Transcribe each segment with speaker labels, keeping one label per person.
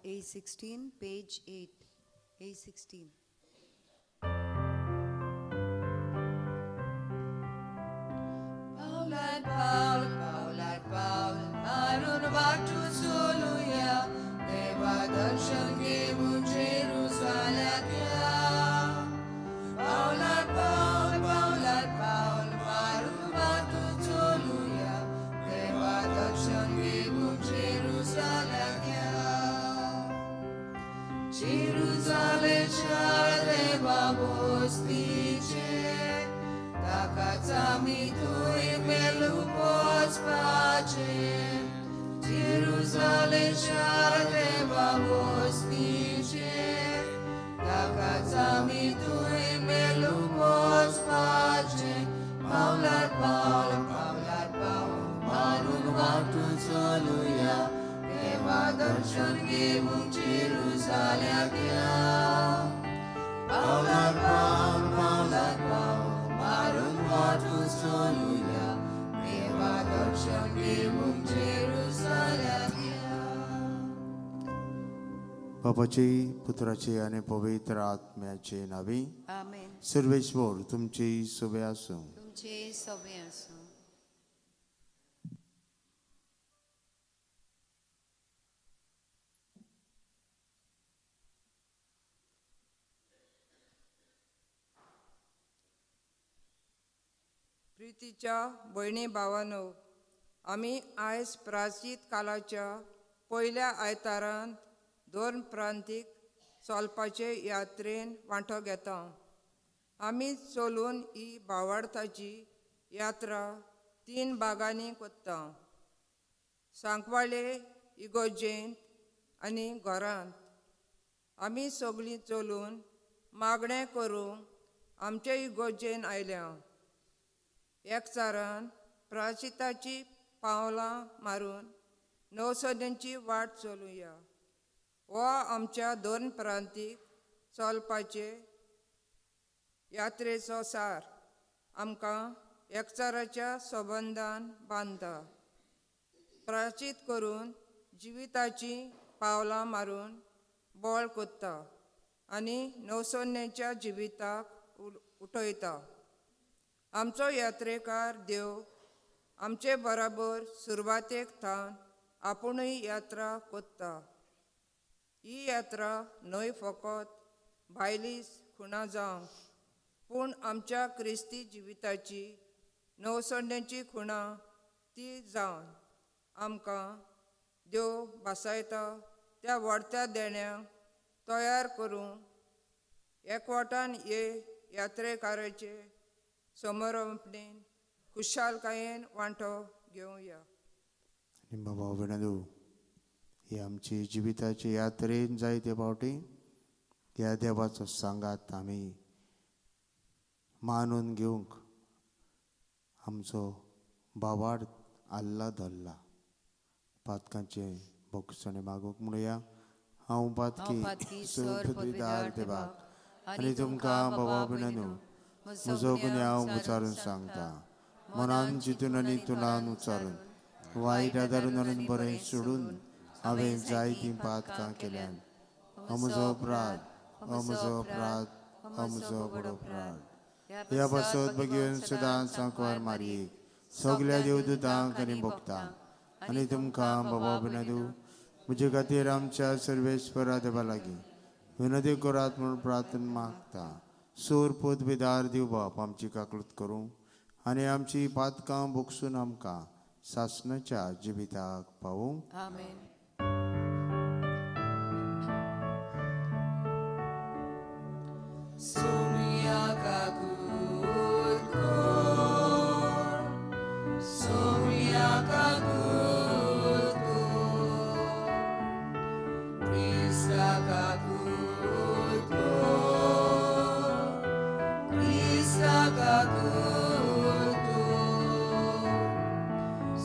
Speaker 1: A16, page 8. A16.
Speaker 2: Paul, Harun waktu soluya, Deva darshan घेऊन जेरुसलेमला. Paul, Harun waktu soluya, Deva darshan घेऊन जेरुसलेमला. जेरुसलेमच्या देवा वस्तीचे, ताकाच आम्ही तुय मेलू पोचपाचे. जेरुसलेमच्या देवा वस्तीचे, ताकाच आम्ही तुय मेलू पोचपाचे. पावलार पावल मारून वाटून चलूया, देवा दर्शन घेऊन जेरुसलेमला. पावलार पावल मारून वाटून चलूया, देवा दर्शन घेऊन जेरुसलेमला.
Speaker 3: बापाचे, पुत्राचे आणि पवित्र आत्म्याचे नावे.
Speaker 1: आमेन.
Speaker 3: सर्वेश्वर तुमचे सोबे असो.
Speaker 1: तुमचे सवे असो.
Speaker 4: प्रितीच्या भयणी भावांनो, आमी आयज प्राचीत कालाच्या पयल्या आयतारांत 2 प्रांतीक चलपाचे यात्रेन वांटो घेता. आमी चलून ही भावार्थाची यात्रा 3 भागांनी कोत्ता. सांकवाळे, इगोजेंत आनी घरांत. आमी सगळीं चलून मागणें करूंक आमचे इगोजेन आयल्या. एकचारान प्राचिताची पावलां मारून नवसोदेची वाट चलुया. हो आमच्या 2 प्रांतीक चलपाचे यात्रेचो सार आमकां एकचाराच्या संबंधान बांदता. प्राचीत करून जिविताची पावलां मारून बोळ कोत्ता आनी नवसोन्नेच्या जिविताक उठयता. आमचो यात्रेकार देव आमचे बराबर सुरवातेक थावन आपुणूय यात्रा कोत्ता. ही यात्रा न्हय फकत भायलीच खुणां जावंक, पूण आमच्या क्रिस्ती जिविताची नवसोन्नेची खुणां ती जावन आमकां देव बसायता त्या व्हडत्या देण्यांक तयार करूंक एकवटान हे यात्रेकाराचे समोरपणेन खुशालकायेन वांटो घेवया.
Speaker 3: आणि बाबा विनदू, ही आमची जिविताची यात्रेन जायते फावटी ह्या देवाचो सांगात आमी मानून घेवंक आमचो भावार्थ आल्ला धरला. पातकांचे भोगसणे मागूंक म्हणुया. हांव पातकी सर पदवीदार देवाक आनी तुमकां बाबा विनदू म्हजो गुन्हे हांव उच्चारून सांगता. मनान चिंतून आनी तुलान उच्चारून वायट आदारून आनी बरें सोडून हांवें जायतीं पातकां केल्यान. हो म्हजो अपराध, हो म्हजो अपराध, हो म्हजो बडो अपराध. ह्या पासत बगीन सदांच सांकवार मारयेक सगल्या देवदूतांक आनी भक्तांक आनी तुमकां बाबा विनदू म्हजे खातीर आमच्या सर्वेश्वरा देवा लागीं विनदी करात म्हूण प्रार्थना मागता. सोर पदवीदार दिव बाप आमची काकूट करूं आनी आमची पातकां भोगसून आमकां सासणाच्या जिविताक पावूं.
Speaker 1: आमेन.
Speaker 2: सोमया काकूट कोर, सोमया काकूट कोर, क्रिस्ता काकूट कोर, क्रिस्ता काकूट कोर,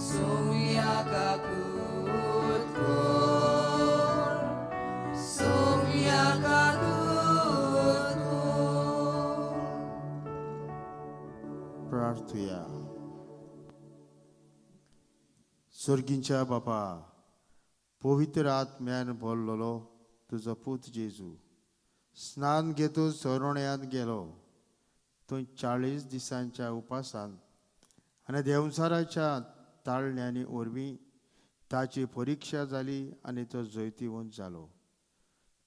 Speaker 2: सोमया काकूट कोर, सोमया काकूट कोर.
Speaker 3: प्रार्थुया. स्वर्गींच्या बापा, पवित्र आत्म्यान भरलेलो तुजो पूत जेजू स्नान घेतून सोरोण्यांत गेलो. थंय 40 दिसांच्या उपासान आनी देंवचाराच्या ताळण्यांनी वरवीं ताची परिक्षा जाली आनी तो जैतिवंत जालो.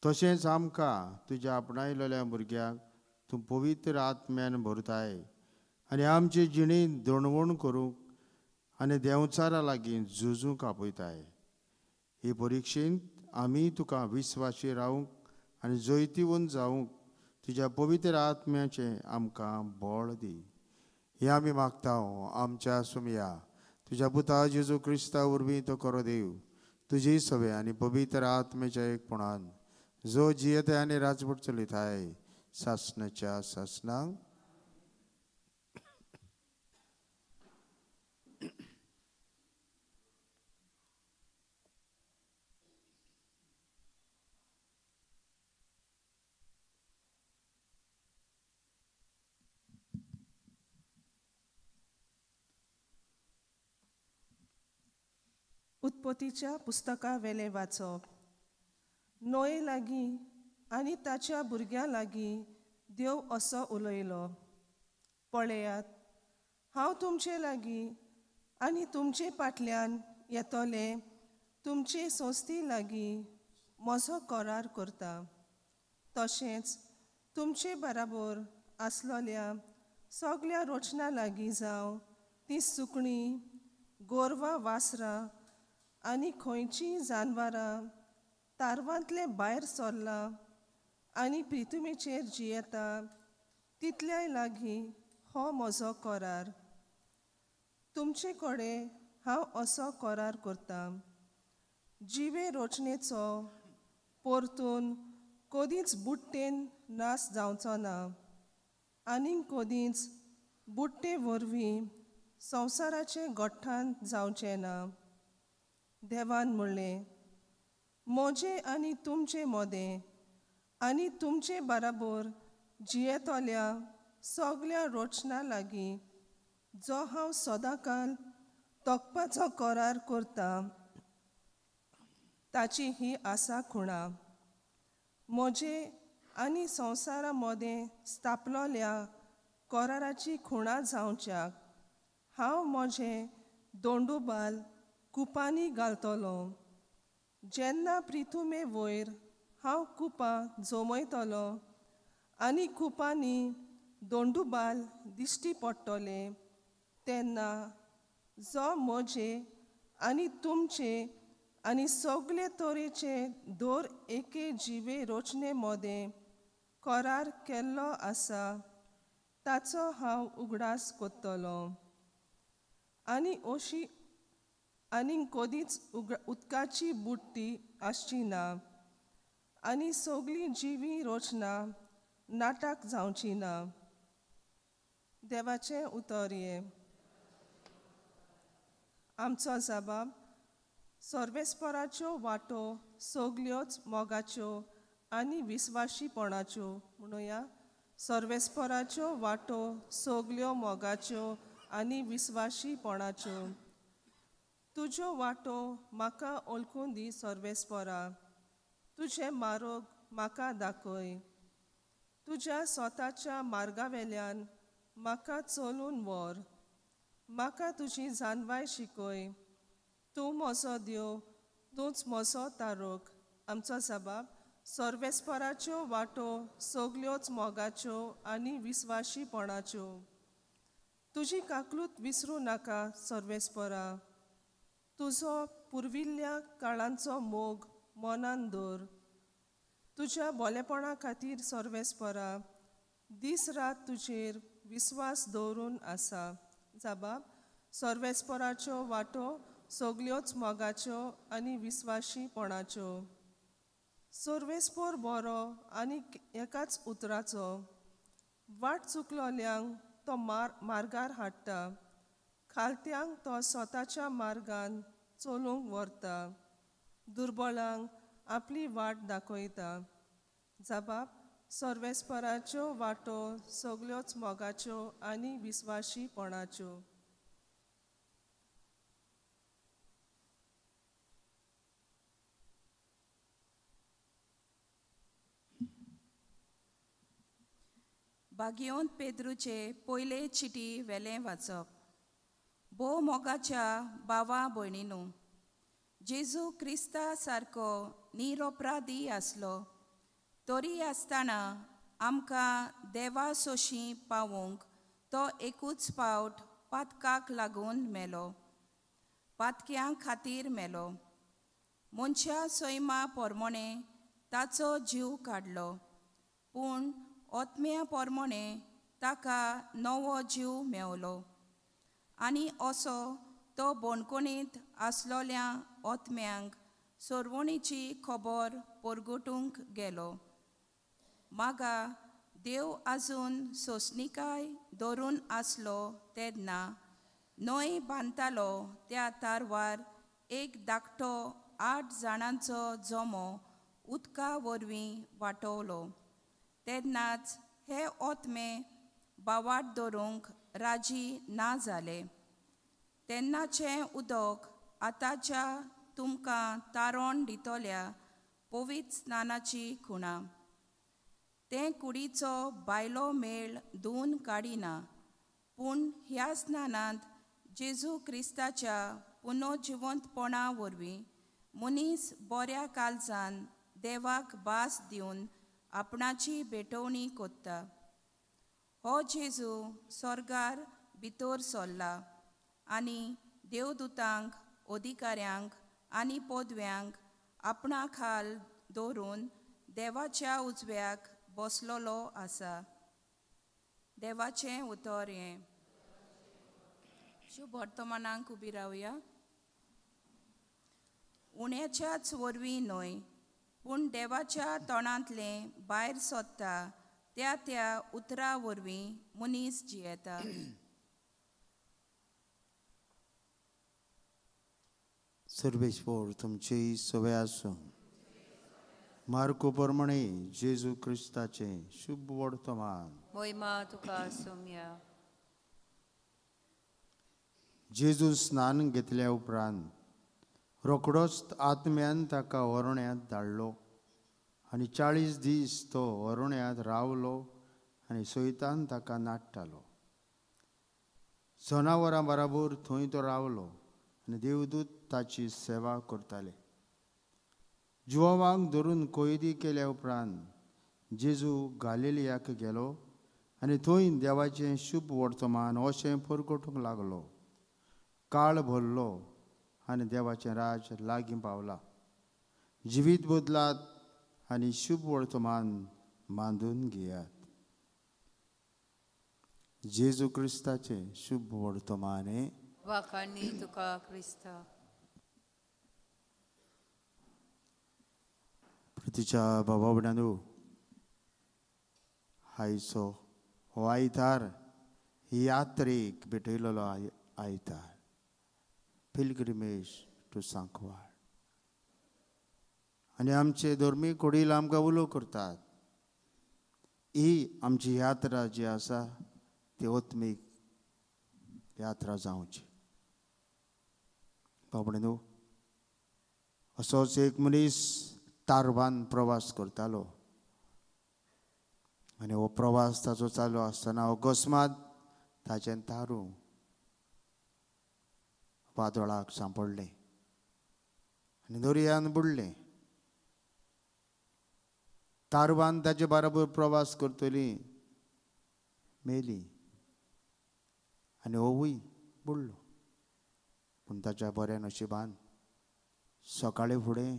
Speaker 3: तशेंच आमकां तुज्या आपणायलेल्या भुरग्यांक तूं पवित्र आत्म्यान भरताय आनी आमचे जिणेंत दणवण करूंक आनी देंवचारा लागीं झुजूंक आपयताय. हे परिक्षेंत आमी तुका विस्वाशी रावूंक आनी जैतिवंत जावंक तुज्या पवित्र आत्म्याचें आमकां बळ दी. हे आमी मागता आमच्या सुमया तुज्या पुता जेजू क्रिस्ता वरवीं तो खरो देव तुजी सवे आनी पवित्र आत्म्याच्या एकपणान जो जियेता आनी राजवट चलयताय सासणाच्या सासणांक.
Speaker 5: उत्पत्तीच्या पुस्तका वेले वाचप. नोये लागीं आनी ताच्या भुरग्यां लागीं देव असो उलयलो, पळयात हांव तुमचे लागीं आनी तुमचे फाटल्यान येतोले तुमचे सोंस्ती लागीं म्हजो करार करता. तशेंच तुमचे बराबर आसलोल्या सगल्या रोचना लागीं जावं ती सुकणीं, गोरवां, वासरां आनी खंयचीं जानवरां तारवांतले भायर सरलां आनी पृथ्वीचेर जियेता तितल्याय लागीं हो म्हजो करार. तुमचे कडेन हांव असो करार करतां, जिवे रोचणेचो परतून कदींच बुडटेन नास जावचो ना आनी कदींच बुडटे वरवीं संवसाराचें गोठ्ठाण जावचें ना. देवान म्हणलें, म्हजें आनी तुमचें मोदें आनी तुमचे बराबर जियेतोल्या सगल्या रोचना लागीं जो हांव सदांकाल तोखपाचो करार करतां ताची ही आसा खुणां. म्हजे आनी संवसारा मोदें स्थापलोल्या कराराची खुणां जावच्याक हांव म्हजें दोंडूबाल कुपांनी घालतलो. जेन्ना पृथ्वे वयर हांव कुपां जोमयतलो आनी कुपांनी दोंडूबाल दिश्टी पडटले तेन्ना जो म्हजे आनी तुमचे आनी सगळे तरेचे दर एके जिवे रोचणे मोदें करार केल्लो आसा ताचो हांव उगडास कोत्तलो. आनी अशी आनी कदींच उदकाची बुडटी आसची ना आनी सगळीं जिवी रोचना नाटाक जावची ना. देवाचें उतर हे. आमचो जबाब सर्वेस्पराच्यो वाटो सगल्योच मोगाच्यो आनी विस्वाशीपणाच्यो. म्हणुया, सर्वेस्पराच्यो वाटो सगल्यो मोगाच्यो आनी विस्वाशीपणाच्यो. तुज्यो वाटो म्हाका ओळखून दी सर्वेस्परा. तुजें मार्ग म्हाका दाखय. तुज्या स्वताच्या मार्गावेल्यान म्हाका चलून व्हर. म्हाका तुजी जानवाय शिकय. तूं म्हजो देव, तूंच म्हजो तारूक. आमचो जबाब सर्वेस्पराच्यो वाटो सगल्योच मोगाच्यो आनी विस्वाशीपणाच्यो. तुजी काकलूत विसरूं नाका सर्वेस्परा. तुजो पुर्विल्ल्या काळांचो मोग मनान दवर. तुज्या बोलेपणा खातीर सर्वेस्परा दीस रात तुजेर विस्वास दवरून आसा. जबाब सर्वेस्पराच्यो वाटो सगल्योच मोगाच्यो आनी विस्वाशीपणाच्यो. सर्वेस्पर बरो आनी एकाच उतराचो. वाट चुकलोल्यांक तो मार्गार हाडटा. खालत्यांक तो स्वताच्या मार्गान चलूंक व्हरता. दुर्बळांक आपली वाट दाखयता. जबाब सर्वेस्पराच्यो वाटो सगल्योच मोगाच्यो आनी विस्वाशीपणाच्यो.
Speaker 6: बागयोन पेद्रूचे पयले चिटी वेलें वाचप. भोव मोगाच्या भावा भयणींनो, जेजू क्रिस्ता सारको निरपराधी आसलो, तरी आसतना आमकां देवा सोशी पावूंक तो एकूच फावट पातकाक लागून मेलो. पातक्यां खातीर मेलो. मनशा सैमा पोरमोणे ताचो जीव काडलो, पूण ओतम्या पोरमोणे ताका नवो जीव मेवलो. आनी असो तो बोणकुणींत आसलोल्या ओतम्यांक सोरवणीची खबर परगटूंक गेलो. मागा देव आजून सोंसणीकाय धरून आसलो तेन्ना न्हंय बांदतालो त्या तारवार एक धाकटो 8 जाणांचो जोमो उदका वरवीं वाटवलो. तेन्नाच हे ओतमे बावाट धरूंक राजी ना जाले. तेन्नाचें उदक आतांच्या तुमकां तारोण दितोल्या पवित्र स्नानाची खुणा. तें कुडीचो बायलो मेळ धुवन काडिना, पूण ह्या स्नानांत जेजू क्रिस्ताच्या पुनर्जिवंतपणा वरवीं मनीस बऱ्या काळजान देवाक भास दिवन आपणाची भेटवणी कोत्ता. हो जेजू स्वर्गार भितर सरला आनी देवदूतांक, अधिकाऱ्यांक आनी पदव्यांक आपणा खाल दवरून देवाच्या उजव्याक बसलोलो आसा. देवाचें उतर हें. शुभ वर्तमानांक उबी रावया. उण्याच्याच वरवीं न्हय, पूण देवाच्या तोंडांतलें भायर सोदता त्या उतरा वरवीं मनीस जियेता.
Speaker 3: सर्वेश्वर तुमची सवय आसूं. मार्को प्रमाणे जेजू क्रिस्ताचे शुभ वर्तमान.
Speaker 1: मोहिमा तुका सोम्या.
Speaker 3: जेजू स्नान घेतल्या उपरांत रोखडोच आत्म्यान ताका अरोण्यात धाडलो आनी 40 दीस तो अरोण्यात रावलो आनी सैतान ताका नाडटालो. जनावरां बराबर थंय तो रावलो आनी देवदूत ताची सेवा करताले. जुवावांक धरून कैदी केल्या उपरांत जेजू गालिलियाक गेलो आनी थंय देवाचें शुभ वर्तमान अशें परगटूंक लागलो. काळ भरलो आनी देवाचें राज लागीं पावलां. जिवीत बदलात आनी शुभ वर्तमान बांदून घेयात. जेजू क्रिस्ताचें शुभ वर्तमान हे.
Speaker 1: वाखाणी तुका क्रिस्ता.
Speaker 3: प्रतिच्या बाबा भयणांनो, आयचो हो आयतार ही यात्रेक भेटयलेलो आयतार. Pilgrimage to Sancoale. आनी आमचे धर्मीक वडील आमकां उलो करतात. ही आमची यात्रा जी आसा ती ओत्मीक यात्रा जावची. बाबडे असोच एक मनीस तारवान प्रवास करतालो आनी हो प्रवास ताचो चालू आसतना अकस्मात ताचें तारू वादळाक सांपडलें आनी दर्यान बुडलें. तारवान ताचे बरोबर प्रवास करतली मेली आनी होवूय बुडलो. पूण ताच्या बऱ्या नशिबान सकाळी फुडें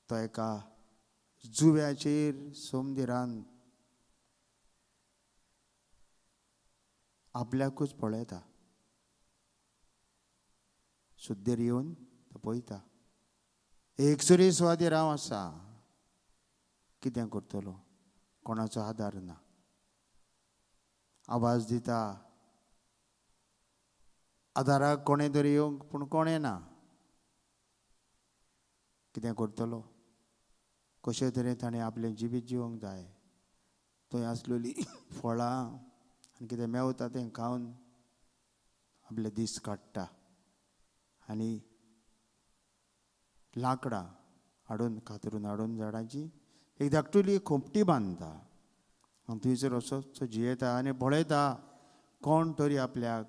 Speaker 3: तो एका जुव्याचेर सोमदिरान आपल्याकूच पळयता. शुद्धेर येवन तो पळयता एक सुरी स्वादी राव आसा. कितें करतलो? कोणाचो आदार ना. आवाज दिता आदाराक कोणें तरी येवंक, पूण कोणें ना. कितें करतलो? कशे तरेन ताणें आपलें जिवीत जिवंक जाय. थंय आसलेली फळां आनी कितें मेवता तें खावन आपले दीस काडटा आनी लांकडां हाडून कातरून हाडून झाडांची एक धाकटुली खोपटी बांदता आनी थंयसर असोच जियेता आनी पळयता कोण तरी आपल्याक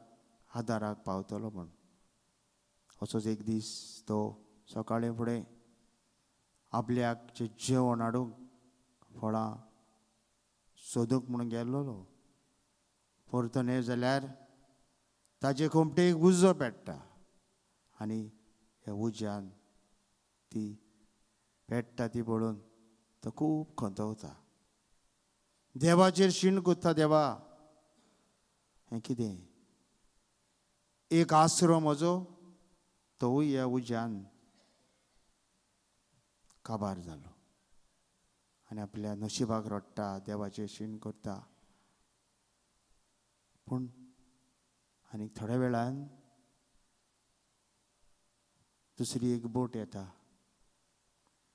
Speaker 3: आदाराक पावतलो म्हूण. असोच एक दीस तो सकाळी फुडें आपल्याक जें जेवण हाडूंक फळां सोदूंक म्हणून गेल्लो. परतून जाल्यार ताचे कोमटेक उजो पेट्टा आनी ह्या उज्यान ती पेट्टा ती पळोवन तो खूब खंतवता. देवाचेर शीण कोत्ता. देवा हें कितें? एक आसरो म्हजो तोवूय ह्या उज्यान काबार जालो. आनी आपल्या नशिबाक रडटा, देवाचेर शीण करता. पूण आनी थोड्या वेळान दुसरी एक बोट येता,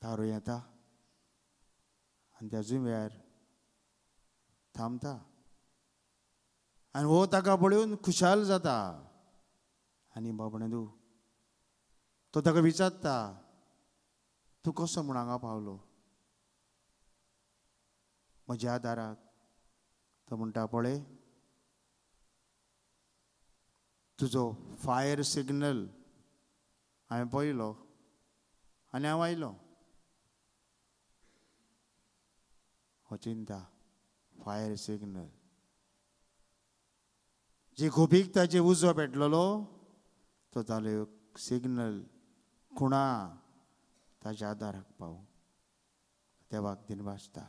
Speaker 3: तारो येता आनी त्याच वेळार थांबता. आनी हो ताका पळोवन खुशाल जाता. आनी बाबणेदू तो ताका विचारता, तूं कसो म्हूण हांगा पावलो म्हज्या दाराक? तो म्हणटा, पळय तुजो फायर सिग्नल हांवें पळयलो आनी हांव आयलो. हो चिंता, फायर सिग्नल. जी खोपीक ताचे उजो पेटलेलो तो जालो एक सिग्नल खुणा ताच्या आदाराक पावूंक. देवाक दिनवासता.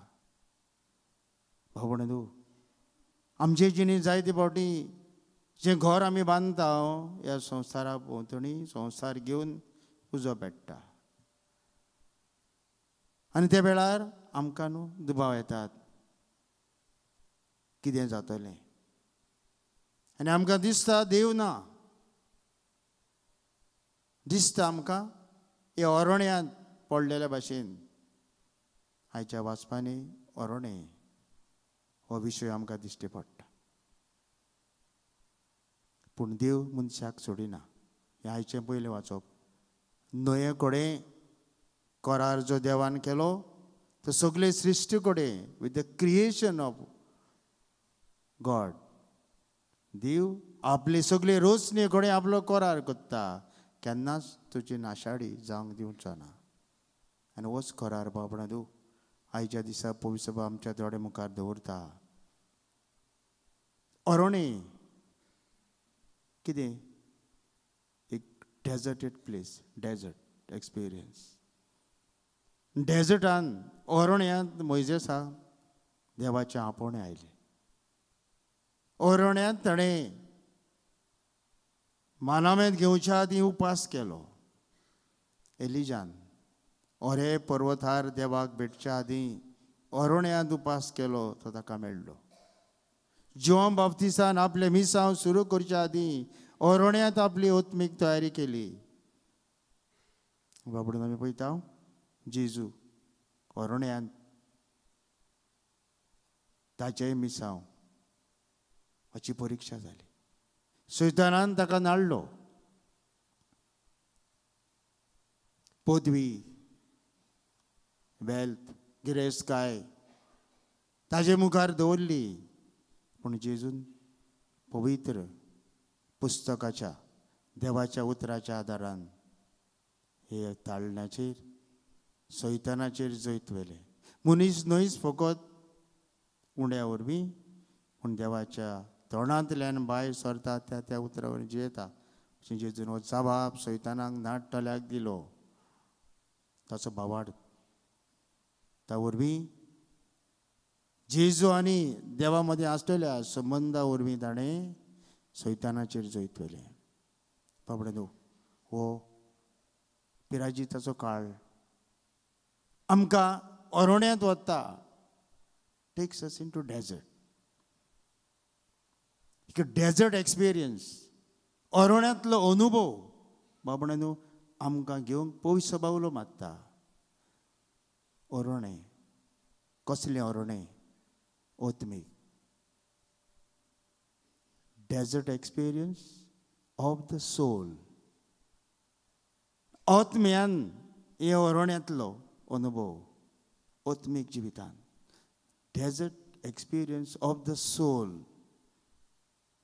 Speaker 3: भाव बंदू, आमचे जिणी जायते फावटी जें घर आमी बांदता ह्या संवसारा भोंवतणी संवसार घेवन उजो पेट्टा. आनी त्या वेळार आमकां न्हू दुबाव येतात, कितें जातलें. आनी आमकां दिसता देव ना. दिसता आमकां हे अरोण्यांत पडलेल्या भाशेन. आयच्या वाचपांनी अरोणे हो विशय आमकां दिश्टी पडटा. पूण देव मनशाक सोडिना. हें आयचें पयलें वाचप. नोये कडेन करार जो देवान केलो तो सगळे सृश्टी कडेन with the creation of God. देव आपले सगळे रोचणे कडेन आपलो करार करता. केन्नाच तुजी नाशाडी जावंक दिवचो ना. आनी होच करार बाबणा तूं आयच्या दिसा पवित्र सभा आमच्या दोळे मुखार दवरता. अरोणे कितें? एक डेजर्टेड प्लेस, डेजर्ट एक्सपिरियन्स. डेजर्टान अरोण्यांत मोइजेसाक देवाचे आपणे आयले. अरोण्यांत ताणें मानामेंत घेवच्या आदीं उपास केलो. एलिजान ओरे पर्वतार देवाक भेटच्या आदीं अरोण्यांत उपास केलो तो ताका मेळ्ळो. जोन बाप्तिस्तान आपले मिसांव सुरू करच्या आदीं अरोण्यांत आपली ओत्मीक तयारी केली. बाबडून आमी पळयता जेजू अरोण्यांत ताचेय मिसांव हाची परिक्षा जाली. सैतानान ताका नाडलो. पदवी, वेल्थ, गिरेस्तकाय ताजे मुखार दवरली. पूण जेजून पवित्र पुस्तकाच्या देवाच्या उतराच्या आदारान हे ताळण्याचेर सैतानाचेर जैत वेले. मनीस न्हयच फकत उंड्या वरवीं पूण देवाच्या तोंडांतल्यान भायर सरता त्या उतरा वरवीं जियेता. जेजून हो जबाब सैतानाक नाडटल्याक दिलो. ताचो भावार्थ त्या वरवीं जेजू आनी देवा मदें आसलेल्या संबंदा वरवीं ताणें सैतानाचेर जैत वेलें. बाबडे न्हू हो पिराजिताचो काळ आमकां अरोण्यांत वता. Takes us into desert. एक डेजर्ट एक्सपिरियन्स, अरोण्यांतलो अनुभव बाबडे न्हू आमकां घेवंक पवित्र बावलो मागता. अरोणे कसले अरोणे? ओत्मीक. Desert experience of the soul. आत्म्यान हे अरोण्यांतलो अनुभव ओत्मीक जिवितान. Desert experience of the soul.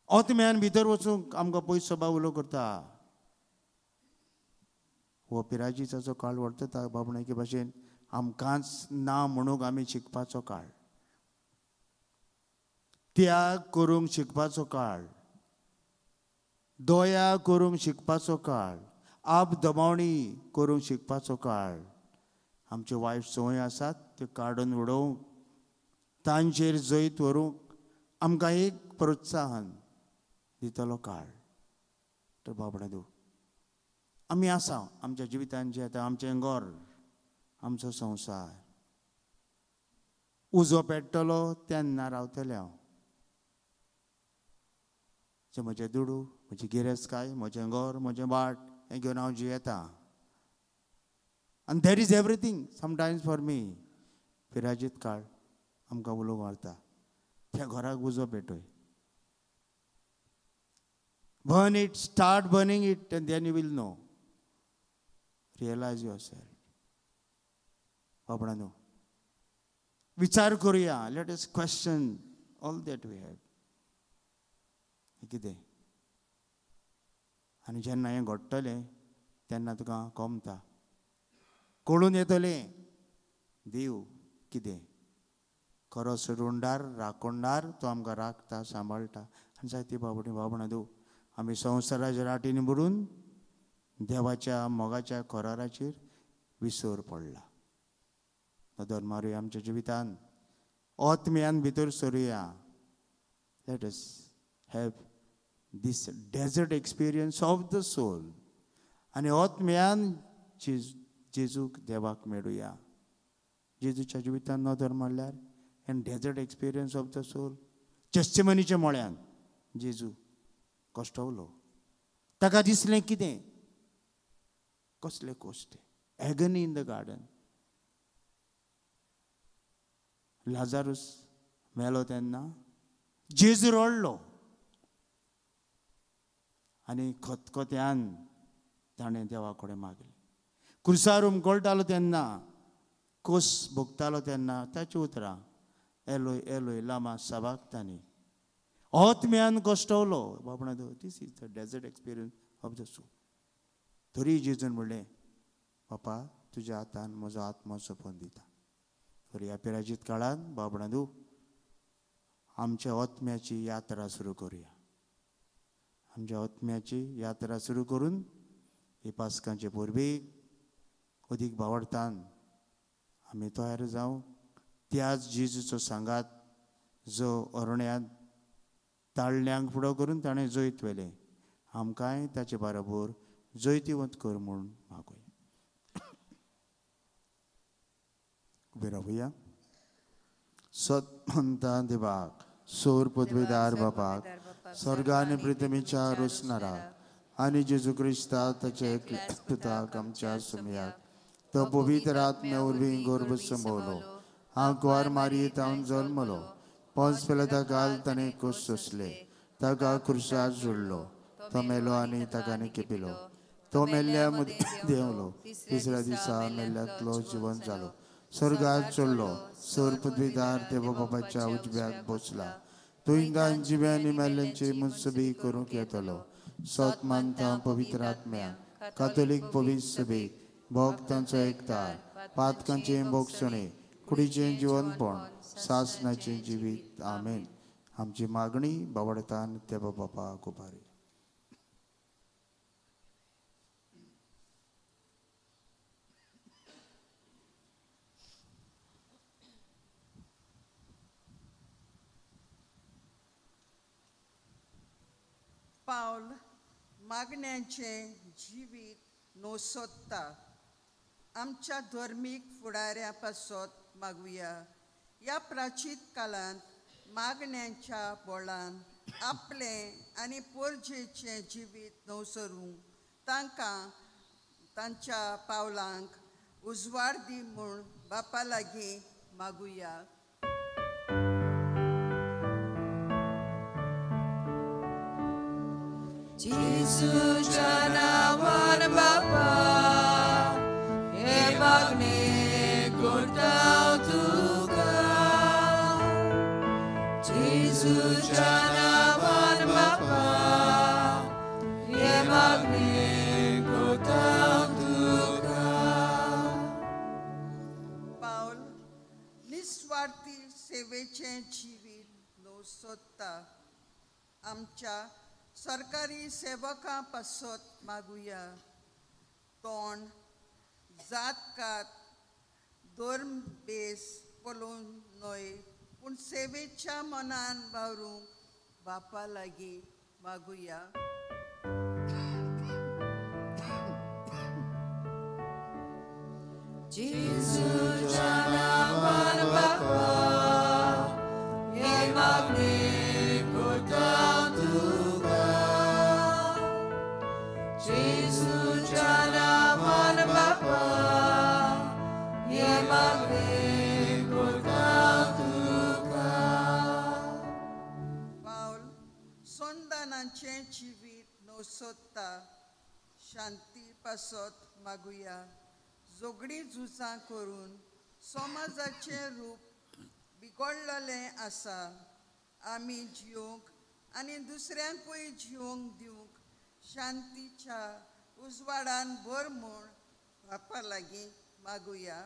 Speaker 3: आत्म्यान भितर वचूंक आमकां पयस स्वभाव उलो करता. हो पिराजीचो काळ वर्तता बाबणाके भाशेन आमकांच ना म्हणूंक आमी शिकपाचो काळ, त्याग करूंक शिकपाचो काळ, दया करूंक शिकपाचो काळ, आप दबावणी करूंक शिकपाचो काळ. आमच्यो वायट संवय आसात त्यो काडून उडोवंक, तांचेर जैत व्हरूंक आमकां एक प्रोत्साहन दितलो काळ. तर बाबणेदू आमी आसा आमच्या जिवितान जें आतां आमचें घर, आमचो संवसार उजो पेट्टलो तेन्ना रावतलें हांव. जें म्हजें दुडू, म्हजी गिरेस्तकाय, म्हजें घर, म्हजें बाट हें घेवन हांव जियेतां. आनी that is everything sometimes for me. पिराजीत काळ आमकां उलोवंक व्हरता, त्या घराक उजो पेटय. Burn it, start burning it, and then you will know. Realize yourself. बाबणानो विचार करूया. Let us question all that we have. कितें आनी जेन्ना हें घडटलें तेन्ना तुका कळटा, कळून येतलें देव कितें खरो सोडूंडार राखोंडार तो आमकां राखता, सांबाळटा. आनी जायती बाबणादू आमी संवसाराच्या राटीन बुडून देवाच्या मोगाच्या खोराराचेर विसर पडला. नदर मारुया आमच्या जिवितान, आत्म्यान भितर सरुया. Let us have this desert experience of the soul. आनी आत्म्यान जेजूक देवाक मेळुया. जेजूच्या जिवितान नदर मारल्यार an desert experience of the soul. चेस्टिमनीच्या मोळ्यान जेजू कश्टवलो. ताका दिसलें कितें, कसले कोश्ट, agony in the garden. Lazarus मेलो तेन्ना जेजू रडलो आनी खतखत्यान ताणें देवा कडेन मागलें. क्रुसार उमकळटालो तेन्ना, कोस भोगतालो तेन्ना ताची उतरां एलोय एलोय लामा साबाक्तानी. आत्म्यान कश्टवलो. बाबणादो this is the desert experience of the soul. तरी जेजून म्हणलें, बापा तुज्या हातान म्हजो आत्मो सोंपोवन दिता. तर ह्या पिराजीत काळान बाबणादू आमच्या आत्म्याची यात्रा सुरू करुया. आमच्या आत्म्याची यात्रा सुरू करून ही पास्कांचे पोरबीक अदीक भावार्थान आमी तयार जावं. त्याच जेजूचो सांगात जो अरण्यांत ताळल्यांक फुडो करून ताणें जैत वेलें, आमकांय ताचे बरोबर जैतिवंत कर म्हूण मागुया. उबे रावुया. सतमंता देवाक, सोर पदवीदार बापाक, स्वर्ग आनी पृथ्वीच्या रोसणारा आनी जेजू क्रिस्ता ताचे पुताक आमच्या सुमयाक तो पवित्र आत्म्या वरवीं गर्भ संभोवलो. हांव कुंवार मारयेंत हांव जल्मलो. पोंस पिलाता काल ताणें कूस सोंसले, ताका क्रुसार जोडलो. तो मेलो आनी ताका केपिलो. तो मेल्ल्या देंवलो. तिसऱ्या दिसा मेल्ल्यांतलो जिवंत जालो. स्वर्गात चडलो. सोर पदवीदार देवा बापाच्या उजव्याक बसला. तो हिंगां जिव्यांनी मेल्ल्यांची मुत्सबी करूंक येतलो. सत मानता पवित्र आत्म्या, कातोलीक पवित्र सभेक, भक्तांचो एकतार, पातकांचें भोगसणें, कुडीचें जिवनपण, सासणाचें जिवीत. आमेन. आमची मागणी बावडतान देवा बापाक उबारी.
Speaker 7: पावल मागण्यांचे जिवीत नो सोदता. आमच्या धर्मीक फुडाऱ्या पासत मागुया. ह्या प्राचीन काळांत मागण्यांच्या बोळान आपले आनी पोरजेचें जिवीत नवसरूंक तांकां तांच्या पावलांक उजवाड दी म्हूण बापा लागीं मागुया.
Speaker 2: जेजूच्या नांवान बापा हे मागणे करता तुका. जेजूच्या नांवान बापा हे मागणे कोता तुका.
Speaker 7: पावल निस्वार्थी सेवेचे जिवीत न्हू सोदता आमच्या सरकारी सेवकां पासत मागुया. तोंड जात कात धर्म बेस पळोवन न्हय पूण सेवेच्या मनान वावरूंक बापा लागीं मागुया.
Speaker 2: जेजूच्या नांवान बापा हे मागणे कोता तुका. जेजूच्या नांवान बापा हे मागणे कोता तुका.
Speaker 7: पावल संदानाचें जिवीत न्हू सोदता शांती पासत मागुया. जोगडी झुजां करून समाजाचें रूप बिगडलेलें आसा. आमी जिवंक आनी दुसऱ्यांकूय जिवंक दिवंक शांतीच्या उजवाडान भर म्हूण बापा लागीं मागुया.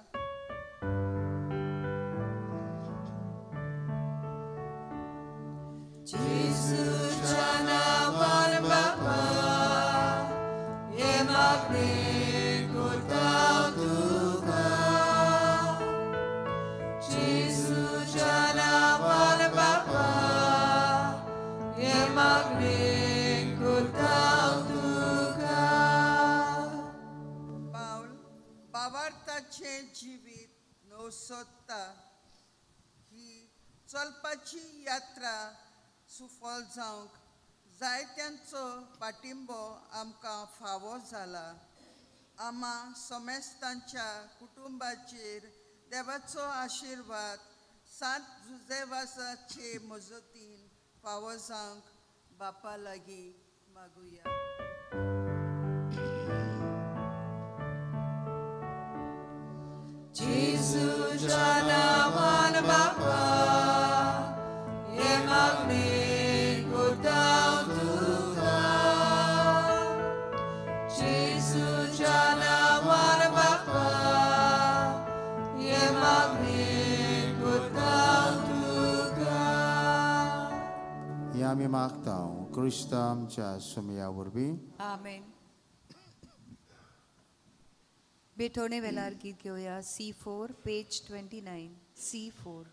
Speaker 2: जेजूच्या नांवान बापा हे मागणे कोता तुका. जेजूच्या नांवान बापा हे मागणे कोता तुका.
Speaker 7: पावल भावार्थाचें जिवीत न्हू सोदता ही चलपाची यात्रा सुफल जावंक जायत्यांचो पाठिंबो आमकां फावो जाला. आम्हा समेस्तांच्या कुटुंबाचेर देवाचो आशिर्वाद सांत जुजेवासाचे मजतीन फावो जावंक बापा लागीं मागुया.
Speaker 2: जेजूच्या नांवान बापा हे मागणे कोता तुका. जेजूच्या नांवान बापा हे मागणे कोता तुका.
Speaker 3: हे आमी मागता क्रिस्त आमच्या सुमया वरवीं.
Speaker 1: आमेन. बेठवणे वेलार गीत घेऊया. C4 page 29. C4.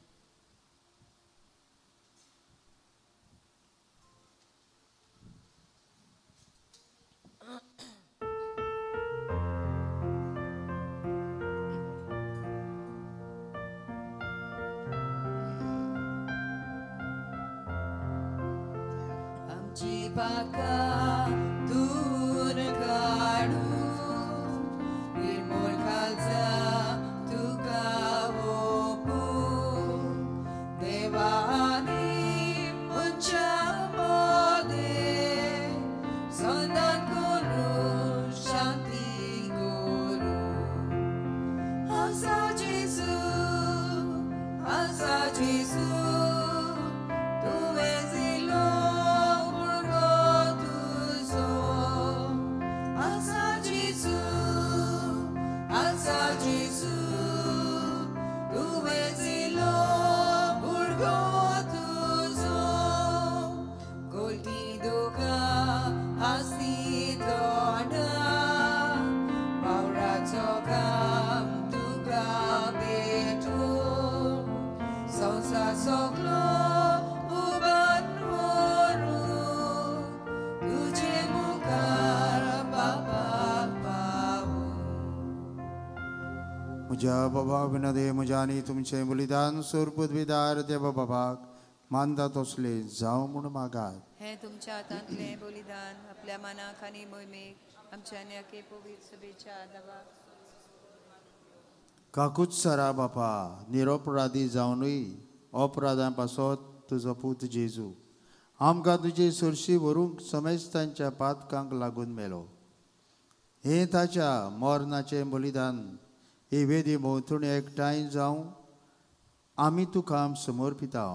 Speaker 2: आमची पाका दूर काढू निर्मोल खालचा तुका ओपू. देवानी मुंच्या मोदे संदान करू शांती करू. आसा जेजू तुवें जिलो मुर्गो तुजो. आसा जेजू तुवें जिलो मुर्गो तुजो. गोल्टी दोका आसली तोंडा वावराचो काम तुका भेटून. संसार सगलो उबान व्हरून तुजे मुखार बापा पावूं.
Speaker 3: म्हज्या बाबा विनदे म्हज्या आनी तुमचें बलिदान सोरपदविदार देवा बाबाक मानता तसले जावं म्हूण मागात.
Speaker 1: हे तुमच्या हातांतले बलिदान आपल्या मनाक आनी मोहिमेक आमच्या न्याके पवित्र सभेच्या आदाराक
Speaker 3: काकूच सरा बापा निरपराधी जावनूय अपराधां पासत तुजो पूत जेजू आमकां तुजी सुरशी व्हरूंक समेस्तांच्या पातकांक लागून मेलो. हे ताच्या मरणाचें बलिदान ही वेदी भोंवतणी एकठांय जावं आमी तुका समर्पिता.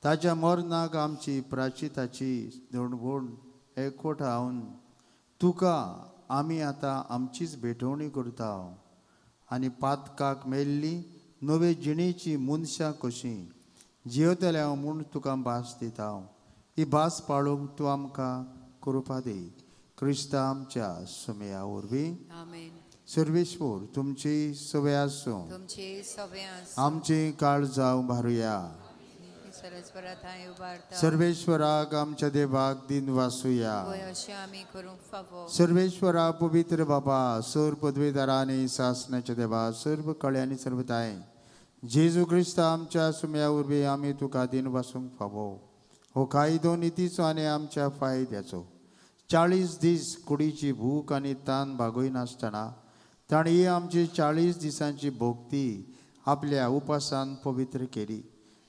Speaker 3: ताच्या मरणाक आमची प्राचिताची दणभूण एकवट हावन तुका आमी आतां आमचीच भेटवणी करता आनी पातकाक मेल्ली नवे जिणेची मनशां कशीं जियेतल्या म्हूण तुका भास दिता ही भास पाळूंक तूं आमकां कृपा दी क्रिस्ता आमच्या सुमया वरवीं
Speaker 1: आमेन.
Speaker 3: सर्वेश्वर तुमची सवय आसूं
Speaker 1: तुमची सवय
Speaker 3: आमची काळजां भारुया
Speaker 1: सरस्वरात हांवें उबारता.
Speaker 3: सर्वेश्वराक आमच्या देवाक दिन वासुया.
Speaker 1: वय अशें आमी करूंक फावो.
Speaker 3: सर्वेश्वरा पवित्र बाबा सर पदवीदारांनी सासणाच्या देवा सर्व कळे आनी सर्वताय जेजू क्रिस्ता आमच्या सुमया वरवीं आमी तुका दिन वासूंक फावो हो कायदो नितीचो आनी आमच्या फायद्याचो 40 दीस कुडीची भूक आनी तान भागोय नासतना ताणें ही आमची 40 दिसांची भोगती आपल्या उपासान पवित्र केली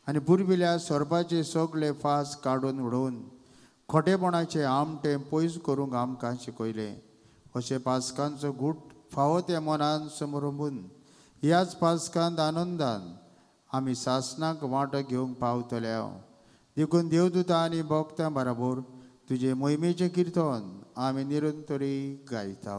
Speaker 3: आनी पुर्विल्या सोरपाचे सगळे फास काडून उडोवन खोटेपणाचे आमटे पयस करूंक आमकां शिकयलें अशें पासकांचो गूट फावो त्या मनान समरंभून ह्याच पासकांत आनंदान आमी सासणाक वांटो घेवंक पावतल्या देखून देवदूतां आनी भक्तां बराबर तुजे मोहिमेचें किर्तन आमी निरंतरी गायता.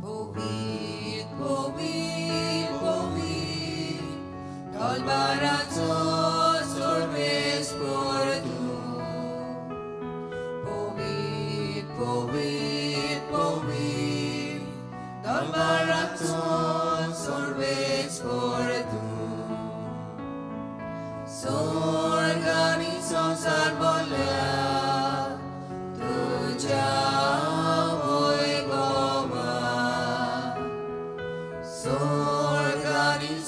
Speaker 2: Povit, povit, povit, Dolbarazo sorves por tu. Povit, povit, povit, Dolbarazo sorves por tu. Sorgani sonsar bolea, tuja.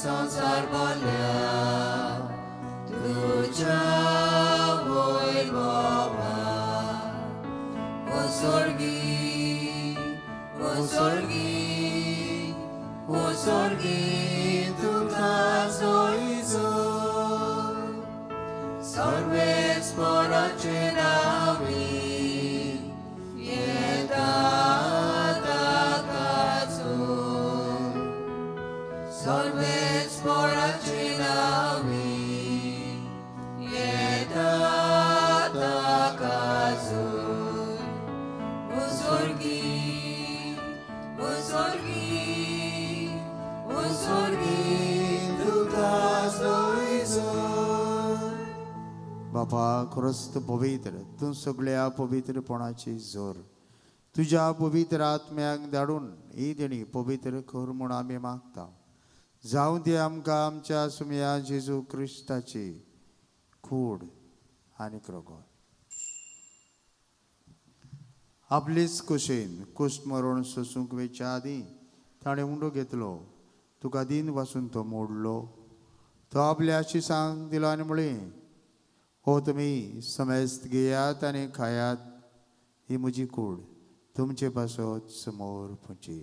Speaker 2: संसार बोल्या तुझ्या वय बाबा ओ स्वर्गी तुका सोयीचो सर्वेच पराचे नावी येता ताकाचो सर्वेच पराचे नावी येता ताकाचो ओ स्वर्गी तुका सोयीचो.
Speaker 3: बापा खरोच तूं पवित्र तूं सगळ्या पवित्रपणाची जोर तुज्या पवित्र आत्म्याक धाडून ही देणी पवित्र कर म्हूण आमी मागता. जावं ती आमकां आमच्या सुमया जेजू क्रिस्ताची कूड आनी रगत आपलीच कुशीन कुस्ट मरण सोसूंक वेच्या आदीं ताणें उंडो घेतलो तुका दिन वासून तो मोडलो तो आपल्या शिसांक दिलो आनी म्हळें हो तुमी समेस्त घेयात आनी खायात ही म्हजी कूड तुमचे पासत समोर पुंची.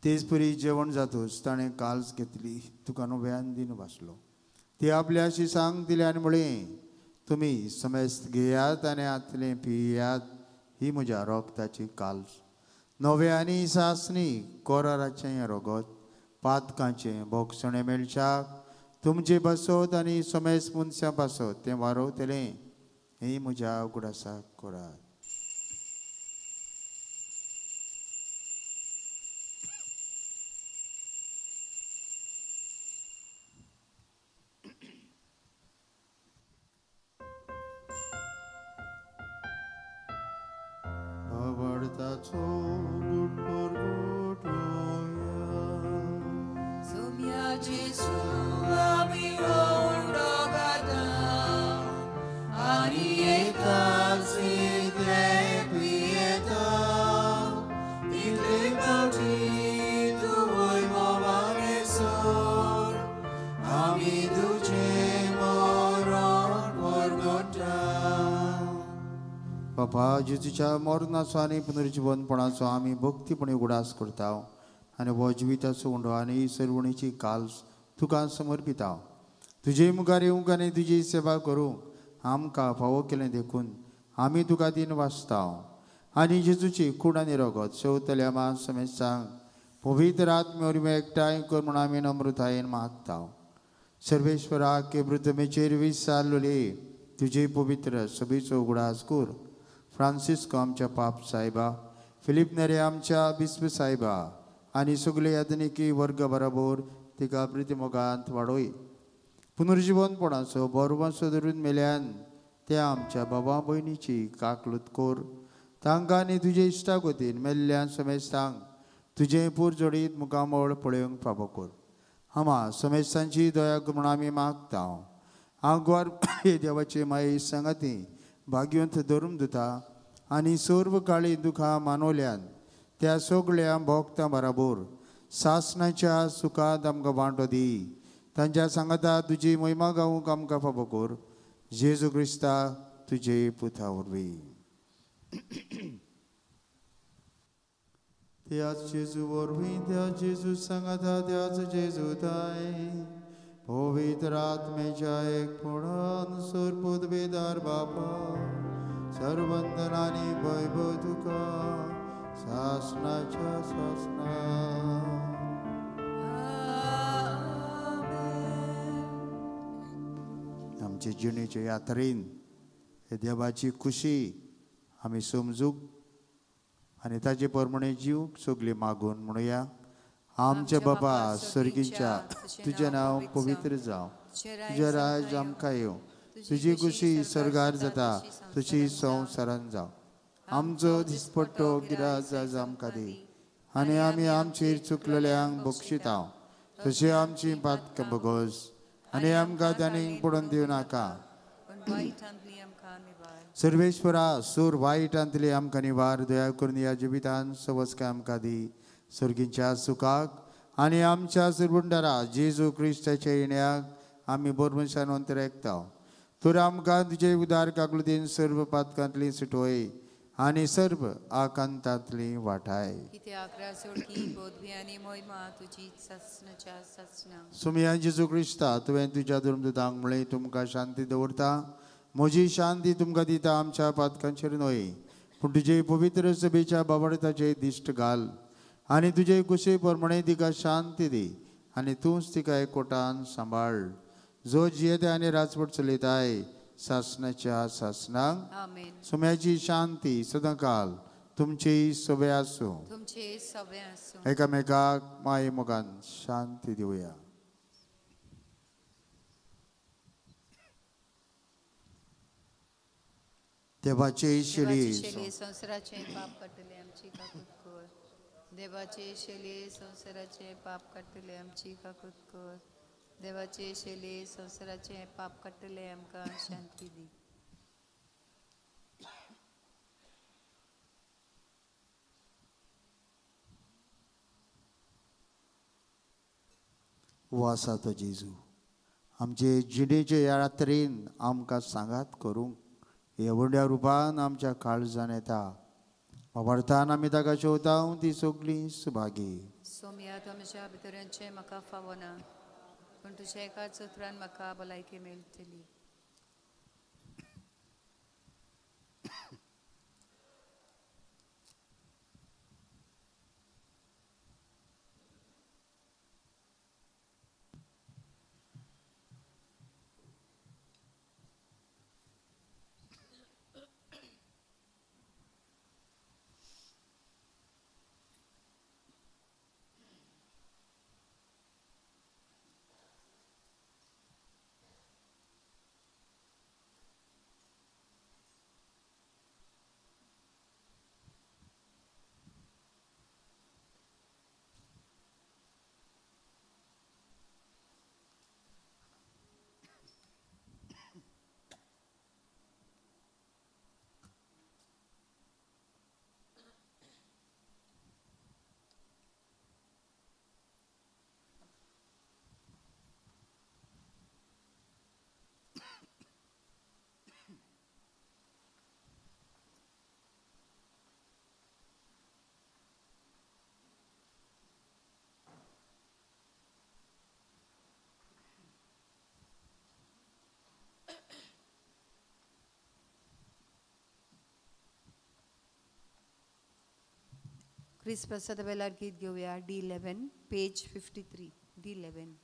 Speaker 3: तेच परी जेवण जातूच ताणें काल्स घेतली तुका नव्यान दिन वाचलो ती आपल्या शिसांक दिले आनी म्हळें तुमी समेस्त घेयात आनी आतले पियात ही म्हज्या रोगताची काल्स नवे आनी सासणी कोराराचें रगत पातकांचें भोगसणें मेळच्याक तुमचे बसत आनी समेस्त मनशां बसत तें वारवतलें ही म्हज्या उगडासाक करात.
Speaker 2: Sumia Jesu ami ondo gata ani etam sidle pieta dile bauti tu voi movare sor ami duce moron porgota.
Speaker 3: बापा जेजूच्या मरणाचो आनी पुनर्जीवनपणाचो आमी भक्तीपणे उगडास करता आनी हो जिविताचो उंडो आनी सर्वणीची काल तुका समर्पिता. तुजे मुखार येवंक आनी तुजी सेवा करूंक आमकां फावो केलें देखून आमी तुका दिन वाचता आनी जेजूची खूण आनी रगत शेवतल्या महासमेस्तांक पवित्र आत्म्यावरवी एकठांय कर म्हूण आमी नम्रतायेन मागता. सर्वेश्वराक के मृतमेचेर विसारलोले तुजे पवित्र सभेचो उगडास कर. फ्रांसिस्को आमच्या पाप सायबा, फिलिप नेरे आमच्या बिस्प सायबा आनी सगळे आधुनिकी वर्ग बरोबर तिका प्रितीमोगांत वाडोय. पुनर्जीवनपणाचो बरोबाचो धरून मेल्यान त्या आमच्या बाबा भयणीची काकलूत कर. तांकां आनी तुजे इश्टागतीन मेल्ल्यान समेस्तांक तुजें पुरजोडीत मुखामळ पळोवंक फावो कर. हांवा समेस्तांची दया कर म्हूण आमी मागता. आग्वार देवाचे माये सांगाती भाग्यवंत धरून दिता आनी सर्व काळी दुखां मानवल्यान त्या सगळ्या भोगतां बरोबर सासणाच्या सुखांत आमकां वांटो दी. तांच्या सांगाता तुजी महिमा गावूंक आमकां फावो कर. जेजू क्रिस्ता तुजे पुता वरवीं. त्याच जेजू वरवीं त्या जेजू सांगाता त्याच जेजू ताय पवित्र आत्मेच्या एकपणान सर्वोद बेदार बापा सर्वंतनानी वैभव तुका सासणाच्या सासना. आमचे जिणेचे यात्रेन हे देवाची खुशी आमी समजूंक आनी ताचे प्रमाणे जीवक सगळी मागून म्हणुया. आमच्या बाबा सर्गीच्या तुजें नांव पवित्र जावं. तुजें राज आमकां येवं. तुजी खुशी सर्गार जाता तशी संवसारान जावं. आमचो दिसपट्टो गिराज आज आमकां दी आनी आमी आमचेर चुकलेल्यांक बक्षिता तशें आमची पातकां बगोस आनी आमकां तांणी पडून दिवं नाका. सर्वेश्वरा सूर वायटांतली आमकां निवार दया करून ह्या जिवितान सवस्काय आमकां दी. सर्गीच्या सुखाक आनी आमच्या सुरबुंडारा जेजू क्रिस्ताच्या येण्याक आमी बोरमशान अंतरेकता. तर आमकां तुजे उदार काकलुतीन सर्व पातकांतली सुटोय आनी सर्व आकांतांतली वाटाय. सुमया जेजू क्रिस्ता तुवें तुज्या धर्मदूतांक म्हळें तुमकां शांती दवरता. म्हजी शांती तुमकां दिता. आमच्या पातकांचेर न्हय पूण तुजे पवित्र सभेच्या बाबडताचेर दिश्ट घाल आनी तुजे कुशे प्रमाणे तिका शांती दी आनी तूंच तिका एकवटान सांबाळ. जो जियेता आनी राजवट चलयताय सासणाच्या सासणांक सुम्याची शांती सदांकाल तुमची सभे आसूं. एकामेकाक माये मोगान शांती दिवया. देवाचे शेली
Speaker 1: संवसाराचे पाप काडटले आमची काकूत कर. देवाचे शेली संवसाराचे पाप काडटले आमची काकूत कर. देवाचे शेली संवसाराचे पाप काडटले आमकां शांती दी.
Speaker 3: वासा तो जेजू आमचे जिणेचे यात्रेन आमकां सांगात करूंक हे व्हड्या रुपान आमच्या काळजान येता. वावरतान आमी ताका शेवता ती सगळीं सुभागी.
Speaker 1: सोम्या तूं आमच्या भितऱ्यांचे म्हाका फावना पूण तुज्या एकाच उतरान म्हाका भलायकी मेळटली. ख्रिस्त प्रसाद वेळार गीत घेऊया D11 पेज 53 D11.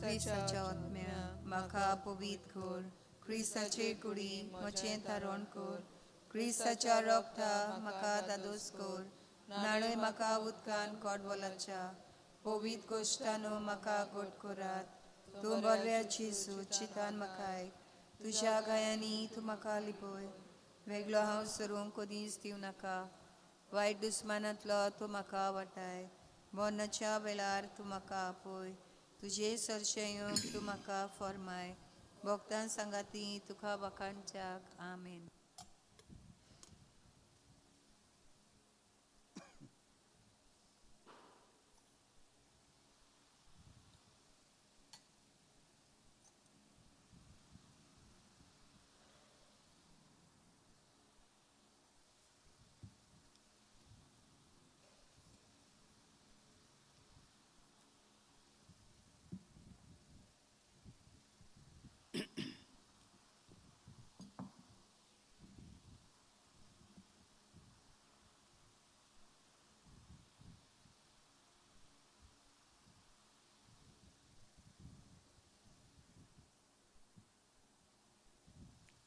Speaker 1: ख्रिस्ताच्या आत्म्या म्हाका पवित कर. ख्रिस्ताचे कुडी म्हजें थारोण कर. ख्रिस्ताच्या रोगता म्हाका दादोस कर. नाणय म्हाका उदकान कोडवलाच्या. पवित गोश्टानो म्हाका गोट करात. तूं बऱ्याची चितान म्हाकाय. तुज्या गायांनी तूं म्हाका लिपय. वेगळो हांव सरूंक कधीच दिव नाका. वायट दुस्मानांतलो तूं म्हाका वाटाय. मरणाच्या वेळार तूं म्हाका आपय. तुजे सरशेयूंक तूं म्हाका फरमाय. भक्तां सांगाती तुका वखाणच्याक. आमेन.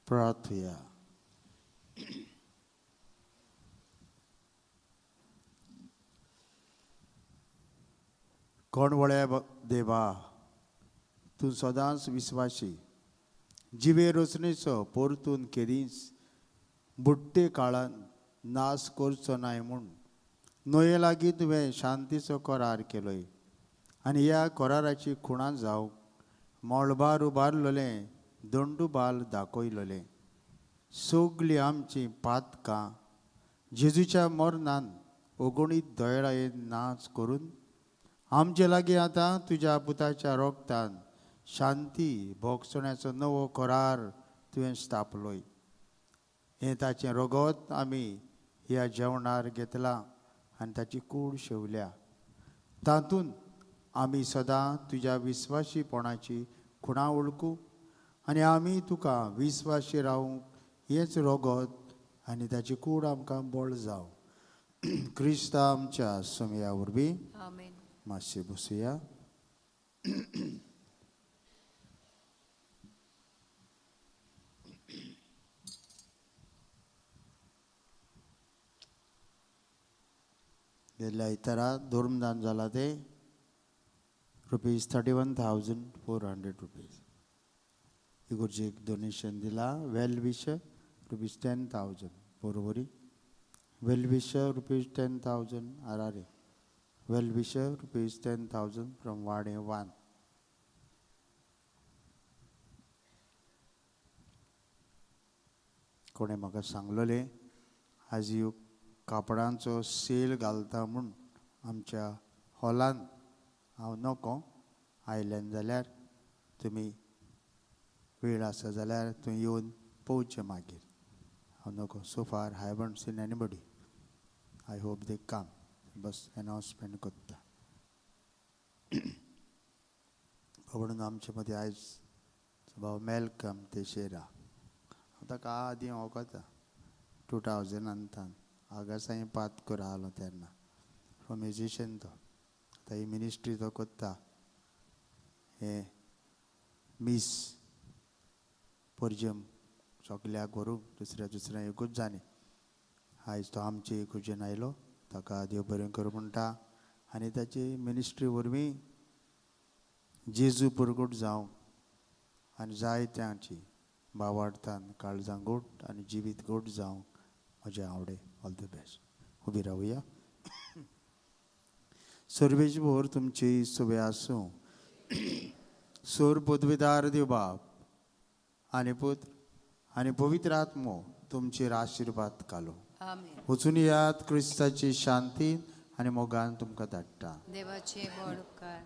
Speaker 3: प्रार्थया. कोणवळ्या देवा, तूं सदांच विस्वाशी. जिवे रचनेचो परतून केरीस बुडटे काळान नाश करचो नाय म्हूण नोये लागीं तुवें शांतीचो करार केलोय. आनी ह्या कराराची खुणा जावंक मळबार उबारलोलें दंडुबाल दाखयलोलें. सगलीं आमचीं पातकां जेजूच्या मरणान अगणित दयाळेन नाच करून आमचे लागीं आतां तुज्या पुताच्या रोगतान शांती भोगसण्याचो नवो करार तुवें स्थापलोय. हें ताचें रगत आमी ह्या जेवणार घेतलां आनी ताची कूड शेवल्या. तातूंत आमी सदां तुज्या विस्वाशीपणाची खुणां वळखूं आनी आमी तुका विस्वाशी रावूंक हेंच रगत आनी ताची कूड आमकां बळ जावं. क्रिस्ता आमच्या समया वरवीं
Speaker 1: आमेन.
Speaker 3: मातशें बसुया. गेल्या इतरां धर्मदान जालां तें ₹31,400. इगोर्जेक डोनेशन दिलां. Well wisher ₹10,000. बरोबरी well wisher ₹10,000 आरारे. Well wisher ₹10,000 from वाडे 1. कोणें म्हाका सांगलोलें आज ह्यो कापडांचो सेल घालता म्हूण आमच्या हॉलान. हांव नको आयल्यान जाल्यार तुमी वेळ आसा जाल्यार थंय येवन पळोवचें मागीर. हांव नको. So far I haven't seen anybody. I hope they come. Bus announcement करता. म्हणून आमचे मदीं आयज भाव मेलकम तेशेरा. हांव ताका आदीं वळखता 2000 आगासाय पात करा आलो तेन्ना. म्युजिशियन तो. आतां ही मिनिस्ट्री तो करता. हे मीस परजम सगल्याक व्हरूंक दुसऱ्या एकूच जाणी. आयज तो आमचे इकुजेन आयलो. ताका देव बरें करूं म्हणटा आनी ताची मिनिस्ट्री वरवीं जेजू परगट जावं आनी जायत्यांची भावार्थान काळजां घोट आनी जिवीत घोट जावं म्हजे आवडे. All the best. उबी रावया. सर्वेश भोर तुमची सुबे आसूं. सोर पदवीदार देव बाप आनी पुत्र आनी पवित्र आत्मो तुमचेर आशिर्वाद घालो.
Speaker 1: आमेन.
Speaker 3: वचून यात क्रिस्ताची शांती आनी मोगान तुमकां धाडटा.
Speaker 1: देवाचे व्हड उपकार.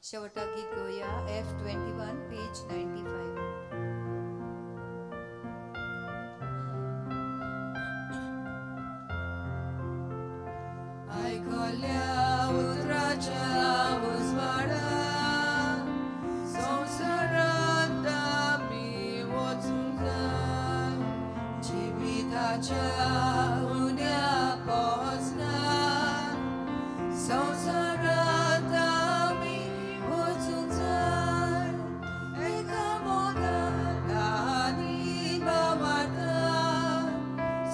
Speaker 1: शेवटाक गीत गोया. F21 page 95.
Speaker 4: आयकल्या उतराच्या उजवाडा संवसारांत आमी वचूंक जाय. जिविताच्या उण्या पोसना संवसारांत आमी वचूंक जाय. एकामेकांक आनी भावार्थान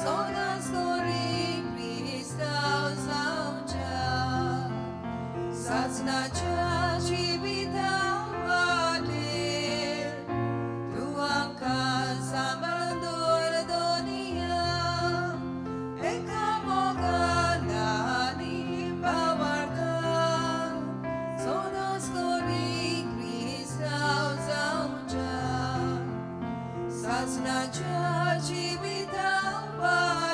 Speaker 4: सदांच करी क्रिस्तांव जावच्या. सासणाच्या जिवितां वाटेर तूं आमकां सांबाळून दवर दोनिया. एकामेकांक आनी भावार्थान सदांच करी क्रिस्तांव जावच्या. सासणाच्या जिवितां वाटेर